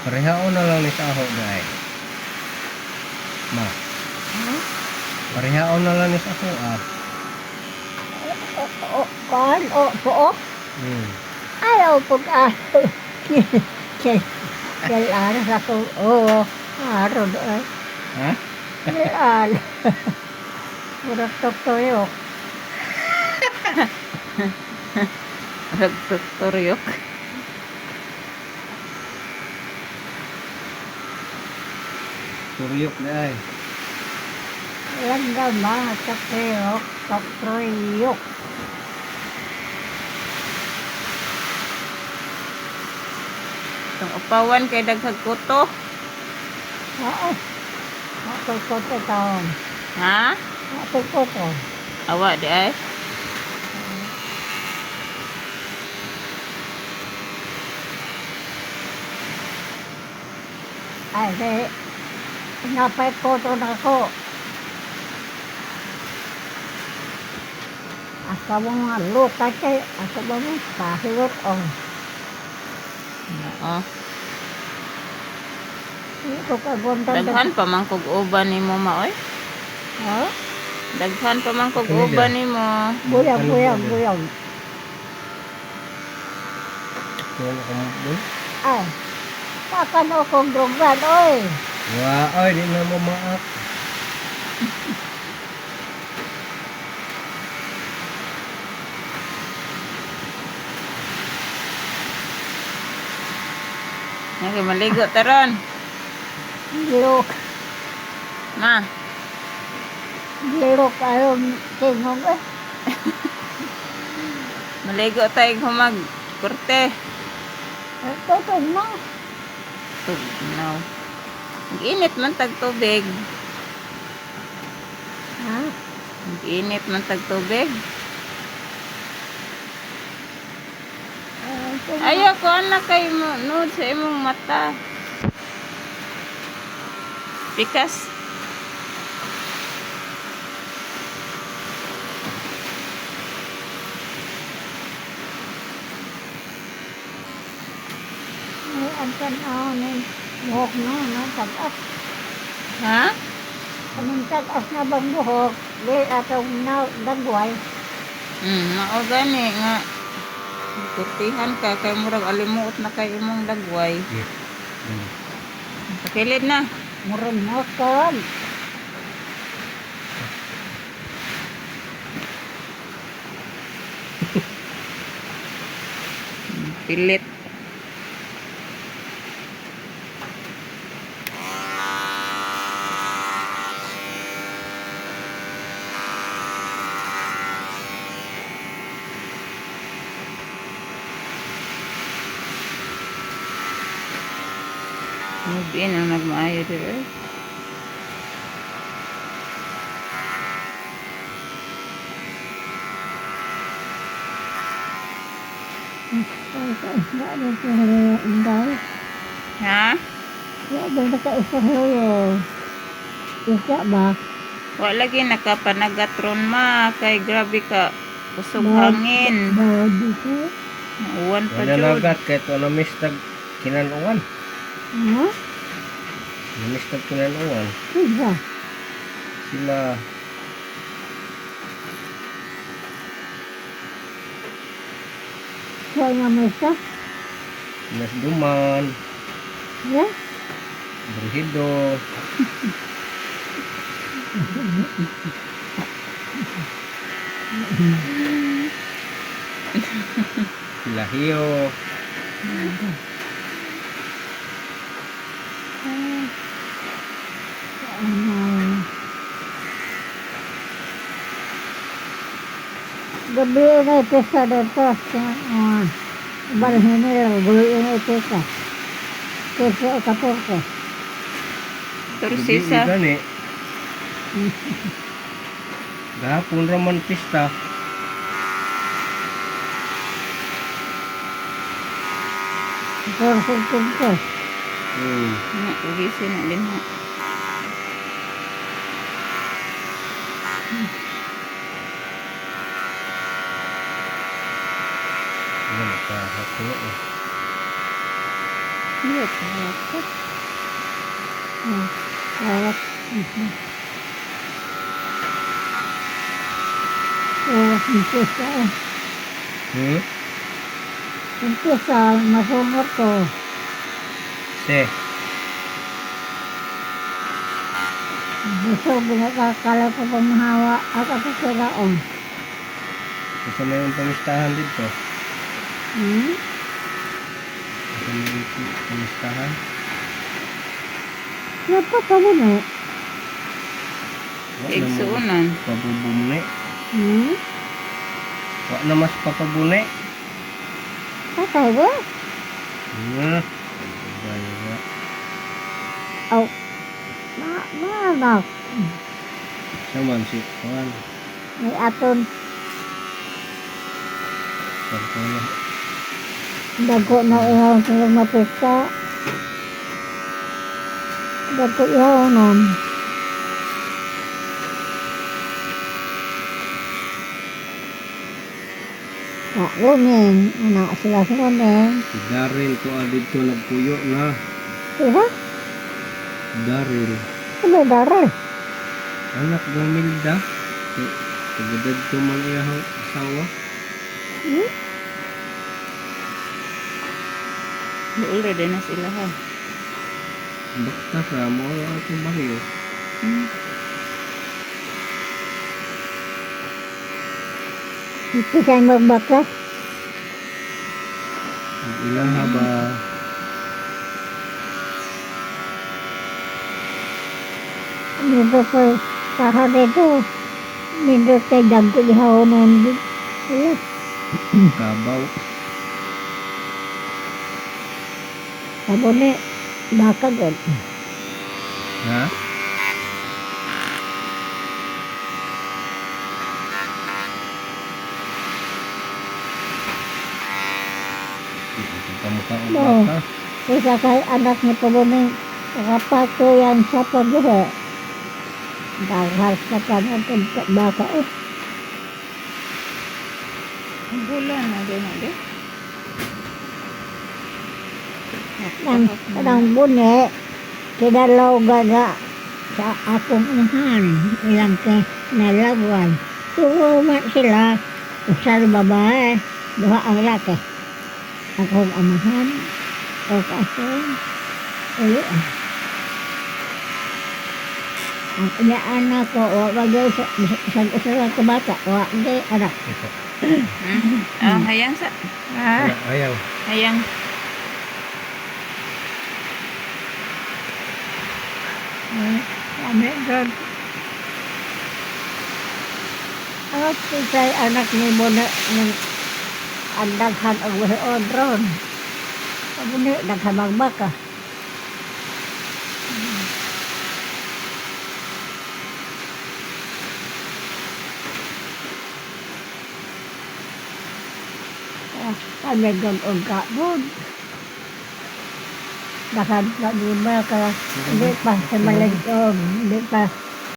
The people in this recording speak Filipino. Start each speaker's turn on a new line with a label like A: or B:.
A: Parehao na lang ni sa aho dai. Ma,
B: Ha?
A: parehao na lang ni sa aho ah.
B: Kuan o puok.
A: Hmm.
B: Ayaw pag-aso. Kailangan ako. Oo. Araw doon.
A: Ha?
B: Kailangan. Murag tuktoyok.
C: Nagtuturyok.
A: Turyok dai.
B: Langgam ba? Tuktoyok.
C: Itong upawan kay daghag kuto.
B: Oo. Ako'y koto taon.
C: Ha?
B: Ako'y koto.
C: Awa di ay.
B: Ay, di. Napay koto na ako. Asa mo nga luka kay. Asa mo mo kahilot o.
C: Oo.
B: Ito ka bundan.
C: Daghan pa man kog uban nimo ma oy.
B: Ha?
C: Daghan pa man kog
A: Ano
C: uban
A: dyan?
C: nimo.
B: Buyag,
A: Ano
B: buyag,
A: ba?
B: buyag.
A: Wala ka mo doon.
B: Ay. Kakano kong drugan, oy.
A: Wa, ay di na mo maak.
C: Nga maligo taron.
B: Gilok.
C: Ma,
B: Gilok ayaw tingog eh.
C: maligo tay humag kurte.
B: Tutog na.
C: Tugnaw. Init man tag tubig.
B: Ha?
C: Init man tag tubig. Ayaw ko anak kay mo nuod sa imong mata. Pikas.
B: Ay, ang tanaw ni buhok na, tag-as.
C: Ha?
B: Anong tag-as na bang buhok? Di atong dagway.
C: Mao gani nga kurtihan ka kay murag alimuot na kay imong dagway.
A: Hmm.
C: Pakilid na.
B: Murag mokan.
C: Pilit. Move in ang nagmaayo dito.
B: Ano ko inday?
C: Ha?
B: Ano na ka isahayo? Isa ba?
C: Wa lagi nakapanagatron ma kay grabe ka kusog hangin.
B: Bawadi ko.
C: Uwan pa
A: Wala
C: jud.
A: nagat kahit wala mistag kinanuan.
B: Ha?
A: Mistag kinanuan.
B: Isa.
A: Sila
B: Kaya nga may isa?
A: Nas Duman,
B: Ya?
A: Berhido, Lahio,
B: Gabi na ipesa dito. Balhin nila. Gabi na ipesa. Pesa o kapurko.
C: Tursisa.
A: gani. Gahapon raman pista.
B: Porso ko.
C: Nga, ugisin na din ha.
A: Ano ka? Hakulo.
C: Iya, dapat.
B: Lawak. Lawak umpisa. Umpisa, masumot ko.
A: Se.
B: Gusto binakakala ko pamahawa. Ako sa siraon.
A: Gusto mo yung pamistahan dito? Gusto mo yung pamistahan?
B: Dapat ka mo na.
C: Igsuunan.
A: Pabubumne.
B: Hmm?
A: Wa na mas papabune.
B: Patay ba?
A: Bayo.
B: Oh. Maanak.
A: Saman si Juan.
B: May aton.
A: Pagkala.
B: Dago na ihaw sa mapista. Dago ihaw nun. Luneng, anak sila sa luneng.
A: Si Daryl ko dito nagpuyo na.
B: Diba?
A: Daryl.
B: Ano daral?
A: Anak ng Milda. Pagdad ko man iyahang asawa.
C: Uli din na sila ha.
A: Bakta ka mo ang baryo.
B: Ito siya magbakas.
A: Ilaha ba?
B: Dito po, para dito. Dito kay dago ihaw nun. Wala.
A: Kabaw.
B: Sabo ni, baka gud.
A: Ha? Kamukha ang
B: Oo.
A: baka.
B: Isa kay anak ni Puluning, kapato yan sa pagbuhe. Daghal sa panatong baka eh.
C: Ang bulan na din na din.
B: Ang bune, kinalaw gana sa akong uhan, ilang ka nalagwan. Tuwaman sila, usal babae, duha ang laki. Akong amahan, o kasong, ulo. Ang inaanak ko, wagay sa ka bata, wagay anak.
C: Hayang sa.
A: Ayaw.
C: Hayang.
B: Kami doon. At isa'y anak ni Muna ng andaghan ang wahion ron. Kami ni naghamang baka. Kami doon ang kabod. Dahan pa di ba ka, hindi pa sa maligong, hindi pa